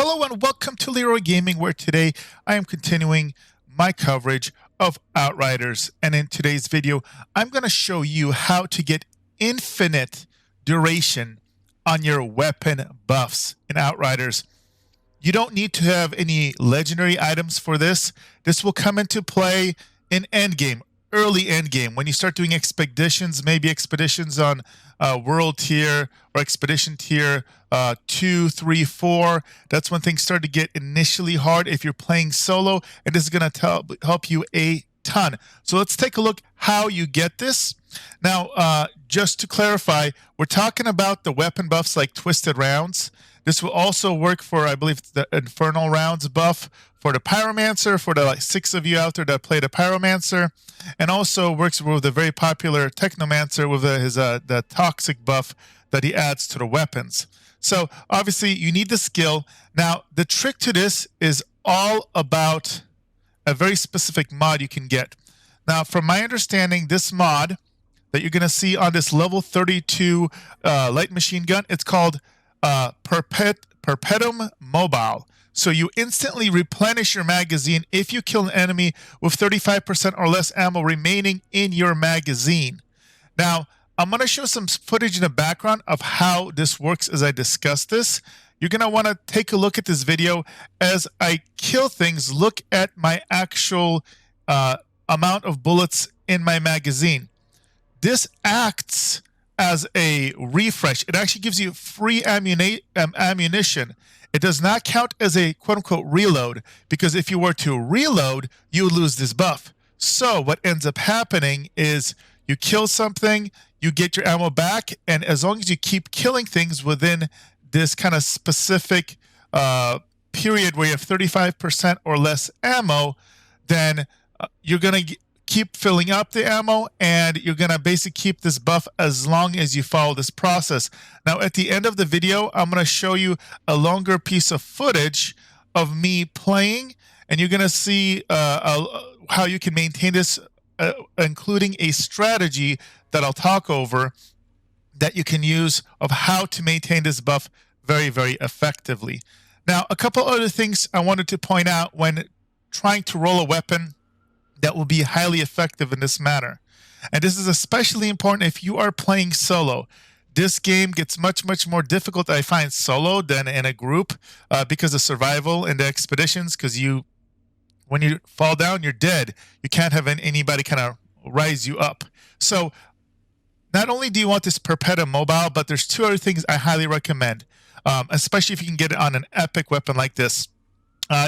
Hello and welcome to Leroy Gaming, where today I am continuing my coverage of Outriders. And in today's video, I'm going to show you how to get infinite duration on your weapon buffs in Outriders. You don't need to have any legendary items for this. This will come into play in endgame, early endgame, when you start doing expeditions, maybe expeditions on world tier or expedition tier 2, 3, 4. That's when things start to get initially hard if you're playing solo, and this is going to help you a ton. So let's take a look how you get this. Now, just to clarify, we're talking about the weapon buffs like Twisted Rounds. This will also work for, I believe, the Infernal Rounds buff for the Pyromancer, for the 6 of you out there that play the Pyromancer, and also works with the very popular Technomancer with the Toxic buff that he adds to the weapons. So obviously you need the skill. Now the trick to this is all about a very specific mod you can get. Now from my understanding, this mod that you're going to see on this level 32 light machine gun, it's called Perpetuum Mobile. So you instantly replenish your magazine if you kill an enemy with 35% or less ammo remaining in your magazine. Now, I'm going to show some footage in the background of how this works as I discuss this. You're going to want to take a look at this video as I kill things. Look at my actual amount of bullets in my magazine. This acts as a refresh. It actually gives you free ammunition. It does not count as a quote-unquote reload, because if you were to reload, you would lose this buff. So what ends up happening is you kill something, you get your ammo back, and as long as you keep killing things within this kind of specific period where you have 35% or less ammo, then you're going to keep filling up the ammo, and you're going to basically keep this buff as long as you follow this process. Now, at the end of the video, I'm going to show you a longer piece of footage of me playing, and you're going to see how you can maintain this, including a strategy that I'll talk over that you can use of how to maintain this buff very, very effectively. Now, a couple other things I wanted to point out when trying to roll a weapon that will be highly effective in this manner. And this is especially important if you are playing solo. This game gets much, much more difficult, I find, solo than in a group because of survival and the expeditions, because when you fall down, you're dead. You can't have anybody kind of rise you up. So not only do you want this Perpetuum Mobile, but there's two other things I highly recommend, especially if you can get it on an epic weapon like this.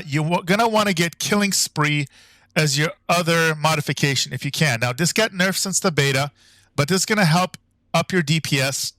You're going to want to get Killing Spree as your other modification if you can. Now, this got nerfed since the beta, but this is going to help up your DPS.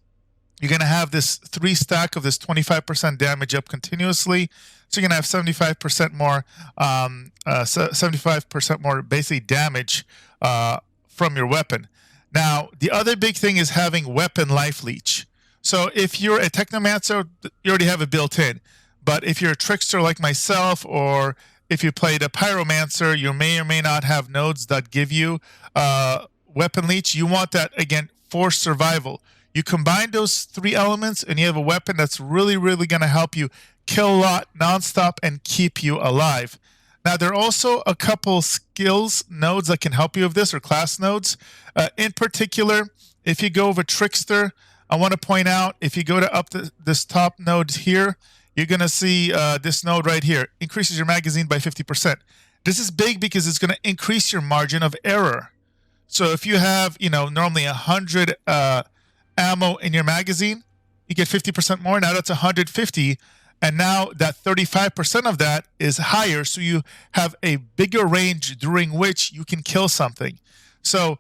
You're going to have this 3 stack of this 25% damage up continuously. So you're going to have 75% more, 75% more basically damage from your weapon. Now, the other big thing is having weapon life leech. So if you're a Technomancer, you already have it built in. But if you're a Trickster like myself, or if you played a Pyromancer, you may or may not have nodes that give you weapon leech. You want that, again, for survival. You combine those 3 elements and you have a weapon that's really, really going to help you kill a lot nonstop and keep you alive. Now, there are also a couple skills nodes that can help you with this, or class nodes. In particular, if you go over Trickster, I want to point out, if you go to this top node here, you're going to see this node right here. Increases your magazine by 50%. This is big because it's going to increase your margin of error. So if you have, normally 100 ammo in your magazine, you get 50% more. Now that's 150. And now that 35% of that is higher. So you have a bigger range during which you can kill something. So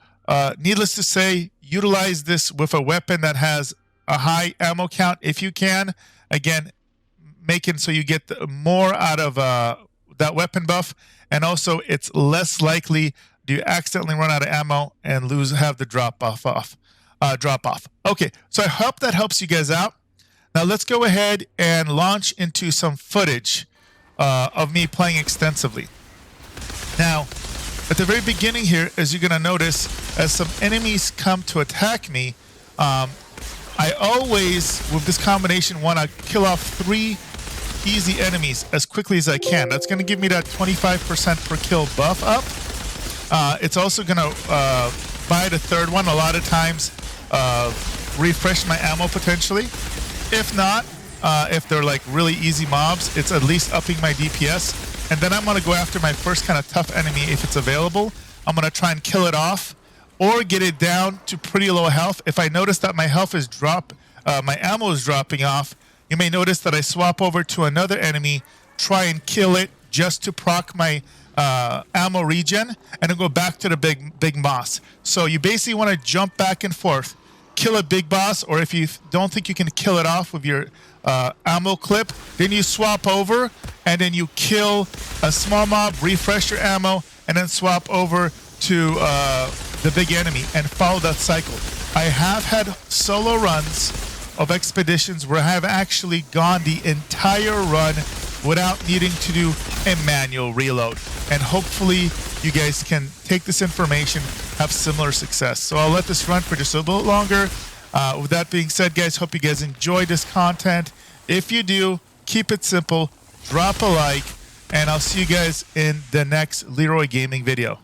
needless to say, utilize this with a weapon that has a high ammo count if you can. Again, making so you get more out of that weapon buff, and also it's less likely do you accidentally run out of ammo and have the drop off. Okay, so I hope that helps you guys out. Now let's go ahead and launch into some footage of me playing extensively. Now, at the very beginning here, as you're going to notice, as some enemies come to attack me, I always, with this combination, want to kill off 3 easy enemies as quickly as I can. That's going to give me that 25% per kill buff up. It's also going to buy the third one a lot of times, refresh my ammo potentially. If not, if they're like really easy mobs, it's at least upping my DPS. And then I'm going to go after my first kind of tough enemy if it's available. I'm going to try and kill it off or get it down to pretty low health. If I notice that my health is my ammo is dropping off, you may notice that I swap over to another enemy, try and kill it just to proc my ammo regen, and then go back to the big boss. So you basically want to jump back and forth, kill a big boss, or if you don't think you can kill it off with your ammo clip, then you swap over and then you kill a small mob, refresh your ammo, and then swap over to the big enemy and follow that cycle. I have had solo runs of expeditions where I have actually gone the entire run without needing to do a manual reload. And hopefully you guys can take this information, have similar success. So I'll let this run for just a little longer. With that being said, guys, hope you guys enjoyed this content. If you do, keep it simple, drop a like, and I'll see you guys in the next Leroy Gaming video.